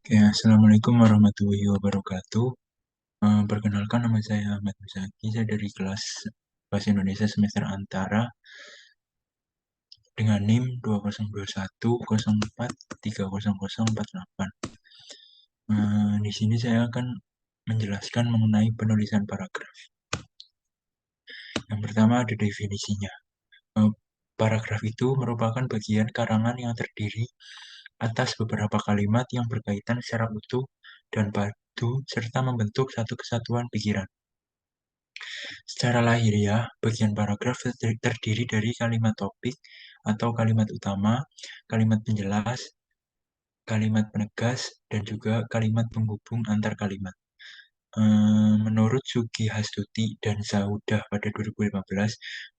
Oke, Assalamualaikum warahmatullahi wabarakatuh. Perkenalkan nama saya Ahmad Musaki, saya dari kelas Bahasa Indonesia semester antara dengan NIM 202104300048. Di sini saya akan menjelaskan mengenai penulisan paragraf. Yang pertama ada definisinya. Eh, Paragraf itu merupakan bagian karangan yang terdiri atas beberapa kalimat yang berkaitan secara utuh dan padu serta membentuk satu kesatuan pikiran. Secara lahiriah, bagian paragraf terdiri dari kalimat topik atau kalimat utama, kalimat penjelas, kalimat penegas, dan juga kalimat penghubung antar kalimat. Menurut Sugi Hastuti dan Saudah pada 2015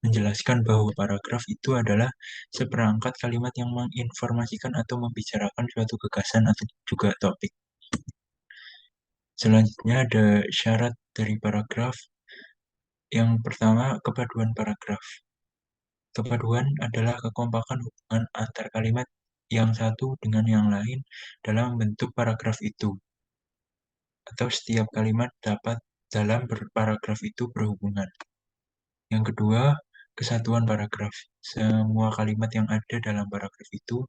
menjelaskan bahwa paragraf itu adalah seperangkat kalimat yang menginformasikan atau membicarakan suatu gagasan atau juga topik. Selanjutnya ada syarat dari paragraf. Yang pertama, kepaduan paragraf. Kepaduan adalah kekompakan hubungan antar kalimat yang satu dengan yang lain dalam bentuk paragraf itu, atau setiap kalimat dapat dalam paragraf itu berhubungan. Yang kedua, kesatuan paragraf. Semua kalimat yang ada dalam paragraf itu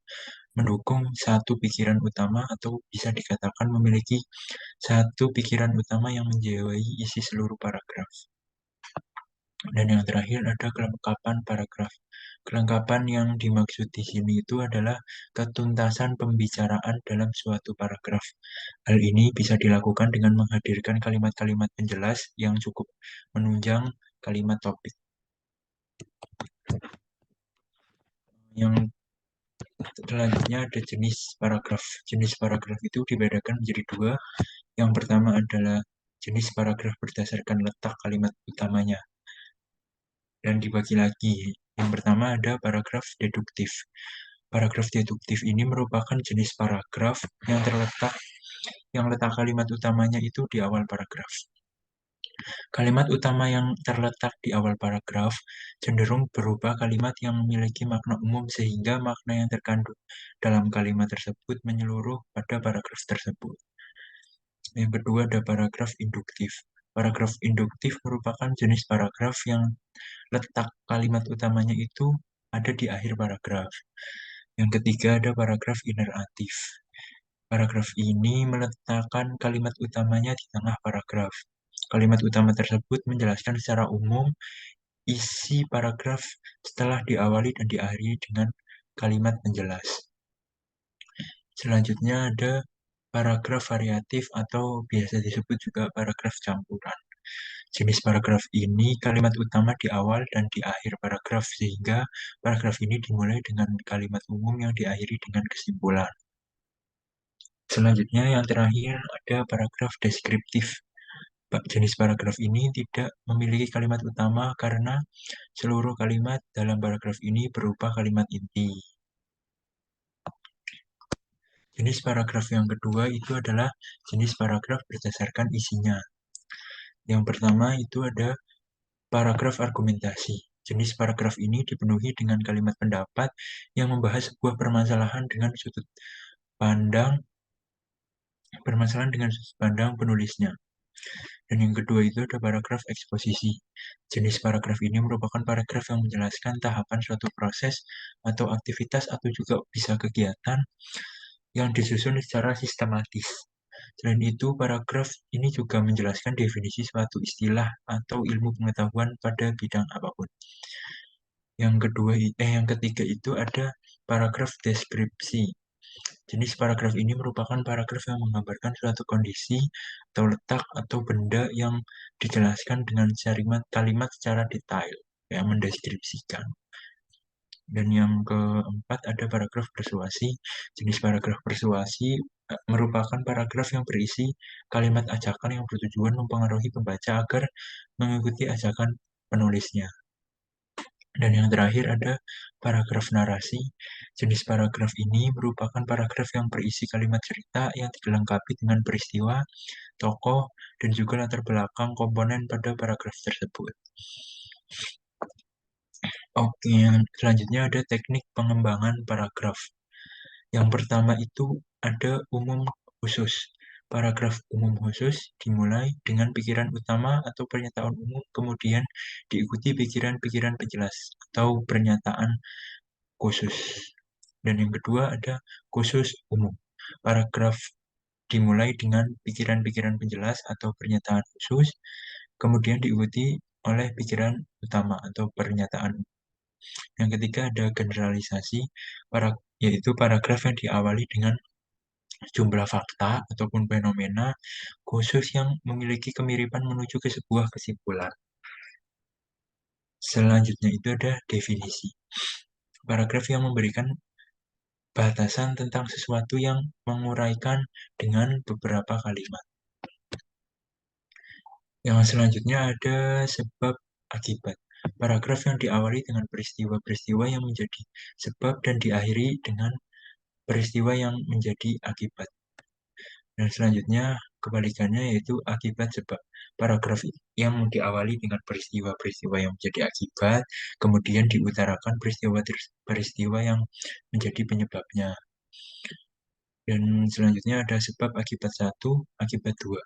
mendukung satu pikiran utama atau bisa dikatakan memiliki satu pikiran utama yang menjiwai isi seluruh paragraf. Dan yang terakhir ada kelengkapan paragraf. Kelengkapan yang dimaksud di sini itu adalah ketuntasan pembicaraan dalam suatu paragraf. Hal ini bisa dilakukan dengan menghadirkan kalimat-kalimat penjelas yang cukup menunjang kalimat topik. Yang selanjutnya ada jenis paragraf. Jenis paragraf itu dibedakan menjadi dua. Yang pertama adalah jenis paragraf berdasarkan letak kalimat utamanya. Dan dibagi lagi. Yang pertama ada paragraf deduktif. Paragraf deduktif ini merupakan jenis paragraf yang letak kalimat utamanya itu di awal paragraf. Kalimat utama yang terletak di awal paragraf cenderung berupa kalimat yang memiliki makna umum sehingga makna yang terkandung dalam kalimat tersebut menyeluruh pada paragraf tersebut. Yang kedua ada paragraf induktif. Paragraf induktif merupakan jenis paragraf yang letak kalimat utamanya itu ada di akhir paragraf. Yang ketiga ada paragraf ineratif. Paragraf ini meletakkan kalimat utamanya di tengah paragraf. Kalimat utama tersebut menjelaskan secara umum isi paragraf setelah diawali dan diakhiri dengan kalimat penjelas. Selanjutnya ada paragraf variatif atau biasa disebut juga paragraf campuran. Jenis paragraf ini kalimat utama di awal dan di akhir paragraf sehingga paragraf ini dimulai dengan kalimat umum yang diakhiri dengan kesimpulan. Selanjutnya yang terakhir ada paragraf deskriptif. Jenis paragraf ini tidak memiliki kalimat utama karena seluruh kalimat dalam paragraf ini berupa kalimat inti. Jenis paragraf yang kedua itu adalah jenis paragraf berdasarkan isinya. Yang pertama itu ada paragraf argumentasi. Jenis paragraf ini dipenuhi dengan kalimat pendapat yang membahas sebuah pandang permasalahan dengan sudut pandang penulisnya. Dan yang kedua itu ada paragraf eksposisi. Jenis paragraf ini merupakan paragraf yang menjelaskan tahapan suatu proses atau aktivitas atau juga bisa kegiatan yang disusun secara sistematis. Selain itu, paragraf ini juga menjelaskan definisi suatu istilah atau ilmu pengetahuan pada bidang apapun. Yang ketiga itu ada paragraf deskripsi. Jenis paragraf ini merupakan paragraf yang menggambarkan suatu kondisi atau letak atau benda yang dijelaskan dengan kalimat secara detail, yang mendeskripsikan. Dan yang keempat ada paragraf persuasi. Jenis paragraf persuasi merupakan paragraf yang berisi kalimat ajakan yang bertujuan mempengaruhi pembaca agar mengikuti ajakan penulisnya. Dan yang terakhir ada paragraf narasi. Jenis paragraf ini merupakan paragraf yang berisi kalimat cerita yang dilengkapi dengan peristiwa, tokoh, dan juga latar belakang komponen pada paragraf tersebut. Oke, selanjutnya ada teknik pengembangan paragraf. Yang pertama itu ada khusus. Paragraf umum khusus dimulai dengan pikiran utama atau pernyataan umum, kemudian diikuti pikiran-pikiran penjelas atau pernyataan khusus. Dan yang kedua ada khusus umum. Paragraf dimulai dengan pikiran-pikiran penjelas atau pernyataan khusus, kemudian diikuti oleh pikiran utama atau pernyataan. Yang ketiga ada generalisasi, yaitu paragraf yang diawali dengan jumlah fakta ataupun fenomena khusus yang memiliki kemiripan menuju ke sebuah kesimpulan. Selanjutnya itu ada definisi. Paragraf yang memberikan batasan tentang sesuatu yang menguraikan dengan beberapa kalimat. Yang selanjutnya ada sebab akibat. Paragraf yang diawali dengan peristiwa-peristiwa yang menjadi sebab dan diakhiri dengan peristiwa yang menjadi akibat. Dan selanjutnya kebalikannya yaitu akibat sebab. Paragraf yang diawali dengan peristiwa-peristiwa yang menjadi akibat, kemudian diutarakan peristiwa-peristiwa yang menjadi penyebabnya. Dan selanjutnya ada sebab akibat 1, akibat 2.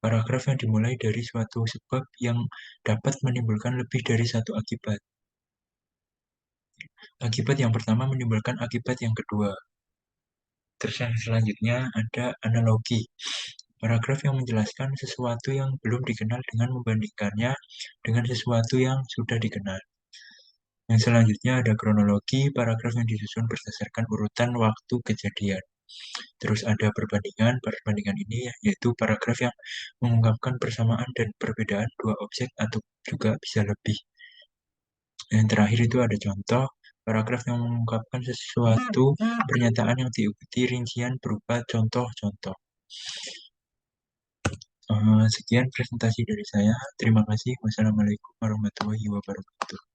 Paragraf yang dimulai dari suatu sebab yang dapat menimbulkan lebih dari satu akibat. Akibat yang pertama menimbulkan akibat yang kedua. Terus yang selanjutnya ada analogi. Paragraf yang menjelaskan sesuatu yang belum dikenal dengan membandingkannya dengan sesuatu yang sudah dikenal. Yang selanjutnya ada kronologi, paragraf yang disusun berdasarkan urutan waktu kejadian. Terus ada perbandingan, perbandingan ini yaitu paragraf yang mengungkapkan persamaan dan perbedaan dua objek atau juga bisa lebih. Yang terakhir itu ada contoh, paragraf yang mengungkapkan sesuatu pernyataan yang diikuti rincian berupa contoh-contoh. Sekian presentasi dari saya. Terima kasih. Wassalamualaikum warahmatullahi wabarakatuh.